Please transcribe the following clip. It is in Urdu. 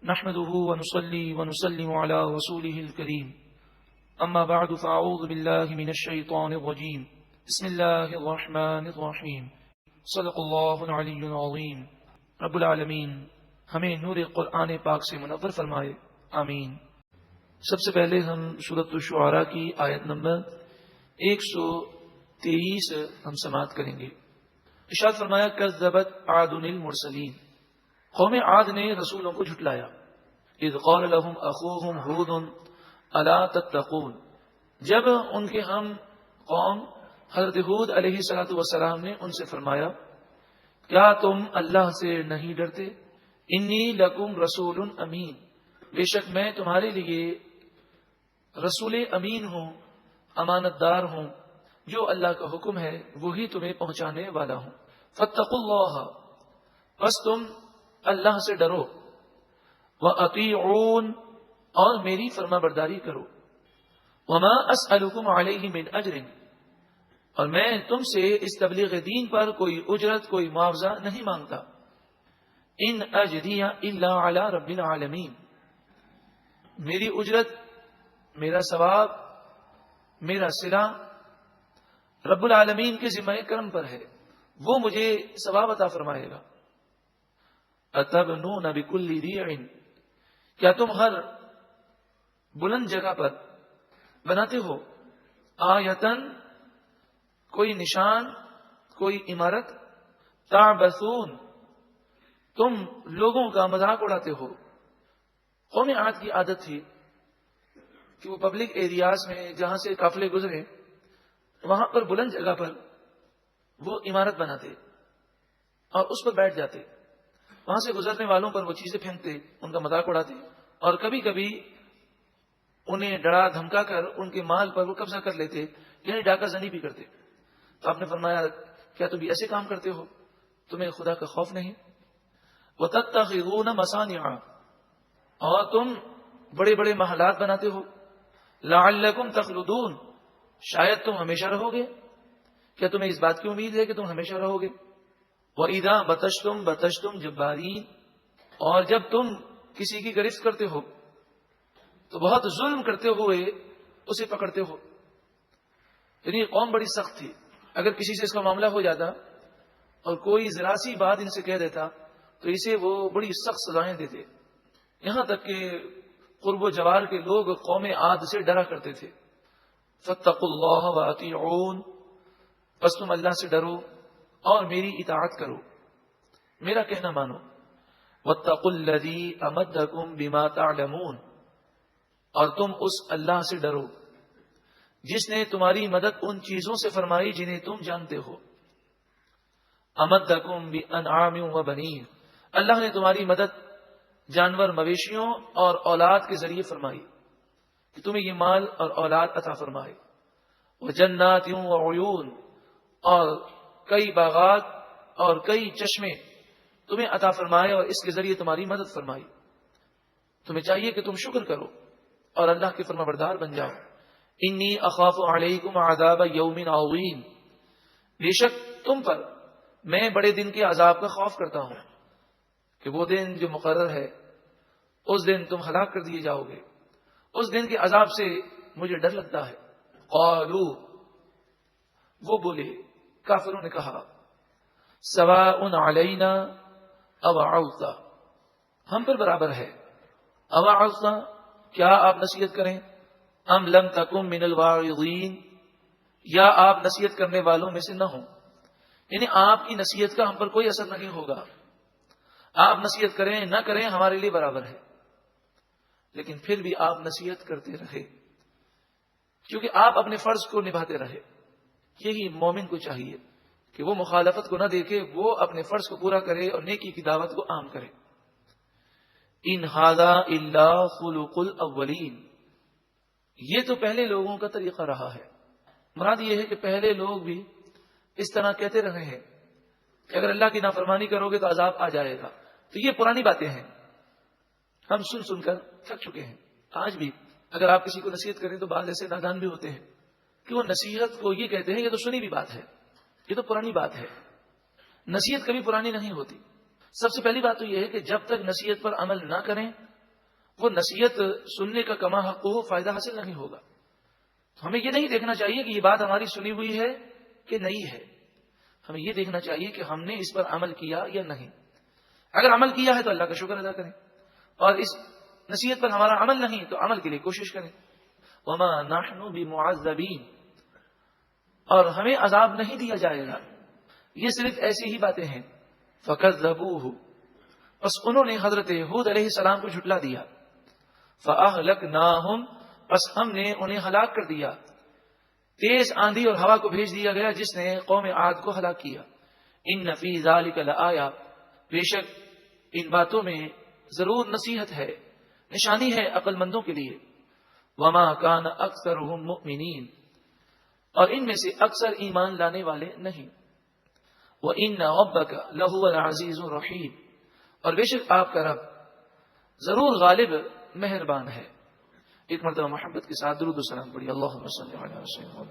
نحمده ونصلي ونسلم على رسوله الكريم اما بعد فاعوذ بالله من الشيطان الرجيم بسم الله الرحمن الرحيم صدق اللہ العلی العظیم. رب العالمین ہمیں نور قرآن پاک سے منور فرمائے، آمین. سب سے پہلے ہم سورۃ الشعراء کی آیت نمبر 123 ہم سماعت کریں گے. ارشاد فرمایا کذبت عاد المرسلین، قوم عاد نے رسولوں کو جھٹلایا. اذ قال لهم اخوهم ہود الا تتقون، جب ان کے ہم قوم حضرت ہود علیہ الصلوۃ والسلام نے ان سے فرمایا کیا تم اللہ سے نہیں ڈرتے؟ انی لکم رسول امین، بے شک میں تمہارے لیے رسول امین ہوں، امانت دار ہوں، جو اللہ کا حکم ہے وہی تمہیں پہنچانے والا ہوں. فاتقوا اللہ، بس تم اللہ سے ڈرو. وَأَطِيعُونَ، اور میری فرما برداری کرو. وَمَا أَسْأَلُكُمْ عَلَيْهِ مِنْ أَجْرٍ، اور میں تم سے اس تبلیغ دین پر کوئی اجرت کوئی معاوضہ نہیں مانگتا. ان اجریہ الا علی رب العالمین، میری اجرت، میرا ثواب، میرا صلہ رب العالمین کے ذمہ کرم پر ہے، وہ مجھے ثواب عطا فرمائے گا. اتبنون بکل ریع، کیا تم ہر بلند جگہ پر بناتے ہو آیتن، کوئی نشان، کوئی عمارت، تعبثون، تم لوگوں کا مذاق اڑاتے ہو. قوم عاد کی عادت تھی کہ وہ پبلک ایریاز میں جہاں سے قافلے گزرے وہاں پر بلند جگہ پر وہ عمارت بناتے اور اس پر بیٹھ جاتے. وہاں سے گزرنے والوں پر وہ چیزیں پھینکتے، ان کا مذاق اڑاتے، اور کبھی کبھی انہیں ڈرا دھمکا کر ان کے مال پر وہ قبضہ کر لیتے، یعنی ڈاکہ زنی بھی کرتے. تو آپ نے فرمایا کیا تم بھی ایسے کام کرتے ہو؟ تمہیں خدا کا خوف نہیں؟ وَتَتَّخِذُونَ مَصَانِعَ، اور تم بڑے بڑے محلات بناتے ہو. لَعَلَّكُمْ تَخْلُدُونَ، شاید تم ہمیشہ رہو گے. کیا تمہیں اس بات کی امید ہے کہ تم ہمیشہ رہو گے؟ وَإِذَا بَطَشْتُمْ بَطَشْتُمْ جَبَّارِينَ، اور جب تم کسی کی گرفت کرتے ہو تو بہت ظلم کرتے ہوئے اسے پکڑتے ہو. یعنی قوم بڑی سخت تھی، اگر کسی سے اس کا معاملہ ہو جاتا اور کوئی ذرا سی بات ان سے کہہ دیتا تو اسے وہ بڑی سخت سزائیں دیتے. یہاں تک کہ قرب و جوار کے لوگ قوم عاد سے ڈرا کرتے تھے. فاتقوا اللہ وَأَطِيعُونَ، بس تم اللہ سے ڈرو اور میری اطاعت کرو، میرا کہنا مانو. وَاتَّقُوا الَّذِي أَمَدَّكُم بِمَا تَعْلَمُونَ، اور تم اس اللہ سے ڈرو جس نے تمہاری مدد ان چیزوں سے فرمائی جنہیں تم جانتے ہو. امدکم بانعام وبنین، اللہ نے تمہاری مدد جانور مویشیوں اور اولاد کے ذریعے فرمائی کہ تمہیں یہ مال اور اولاد عطا فرمائے. وجنات وعیون، اور کئی باغات اور کئی چشمے تمہیں عطا فرمائے اور اس کے ذریعے تمہاری مدد فرمائی. تمہیں چاہیے کہ تم شکر کرو اور اللہ کے فرما بردار بن جاؤ. انی اخاف علیکم عذاب یوم عظیم، بے شک تم پر میں بڑے دن کے عذاب کا خوف کرتا ہوں کہ وہ دن جو مقرر ہے اس دن تم ہلاک کر دیے جاؤ گے. اس دن کے عذاب سے مجھے ڈر لگتا ہے. قالوا، وہ بولے کافروں نے کہا سواء علینا اوعظت، ہم پر برابر ہے. اوعظت، کیا آپ نصیحت کریں؟ ام لم تکن من الواعظین، یا آپ نصیحت کرنے والوں میں سے نہ ہوں. یعنی آپ کی نصیحت کا ہم پر کوئی اثر نہیں ہوگا. آپ نصیحت کریں نہ کریں ہمارے لیے برابر ہے. لیکن پھر بھی آپ نصیحت کرتے رہے کیونکہ آپ اپنے فرض کو نبھاتے رہے. یہی مومن کو چاہیے کہ وہ مخالفت کو نہ دیکھے، وہ اپنے فرض کو پورا کرے اور نیکی کی دعوت کو عام کرے. ان ھذا الا خلق الاولین، یہ تو پہلے لوگوں کا طریقہ رہا ہے. مراد یہ ہے کہ پہلے لوگ بھی اس طرح کہتے رہے ہیں کہ اگر اللہ کی نافرمانی کرو گے تو عذاب آ جائے گا. تو یہ پرانی باتیں ہیں، ہم سن سن کر تھک چکے ہیں. آج بھی اگر آپ کسی کو نصیحت کریں تو بعض ایسے نادان بھی ہوتے ہیں کہ وہ نصیحت کو یہ کہتے ہیں یہ تو سنی بھی بات ہے، یہ تو پرانی بات ہے. نصیحت کبھی پرانی نہیں ہوتی. سب سے پہلی بات تو یہ ہے کہ جب تک نصیحت پر عمل نہ کریں وہ نصیحت سننے کا کما حق ہو فائدہ حاصل نہیں ہوگا. تو ہمیں یہ نہیں دیکھنا چاہیے کہ یہ بات ہماری سنی ہوئی ہے کہ نہیں ہے. ہمیں یہ دیکھنا چاہیے کہ ہم نے اس پر عمل کیا یا نہیں. اگر عمل کیا ہے تو اللہ کا شکر ادا کریں, اور اس نصیحت پر ہمارا عمل نہیں تو عمل کے لیے کوشش کریں. وما نحن بمعذبین, اور ہمیں عذاب نہیں دیا جائے گا. یہ صرف ایسی ہی باتیں ہیں. فکذبوہ, بس انہوں نے حضرت ہود علیہ السلام کو جھٹلا دیا. فاہلکناہم, بس ہم نے انہیں ہلاک کر دیا. تیز آندھی اور ہوا کو بھیج دیا گیا جس نے قوم عاد کو ہلاک کیا. ان فی ذلک لآیہ, بے شک ان باتوں میں ضرور نصیحت ہے, نشانی ہے عقل مندوں کے لیے. وما کان اکثرهم مؤمنین, اور ان میں سے اکثر ایمان لانے والے نہیں. وَإِنَّ رَبَّكَ لَهُوَ الْعَزِيزُ الرَّحِيمُ, اور بے شک آپ کا رب ضرور غالب مہربان ہے. ایک مرتبہ محبت کے ساتھ درود و سلام پڑھیے. اللہم صلی علی سیدنا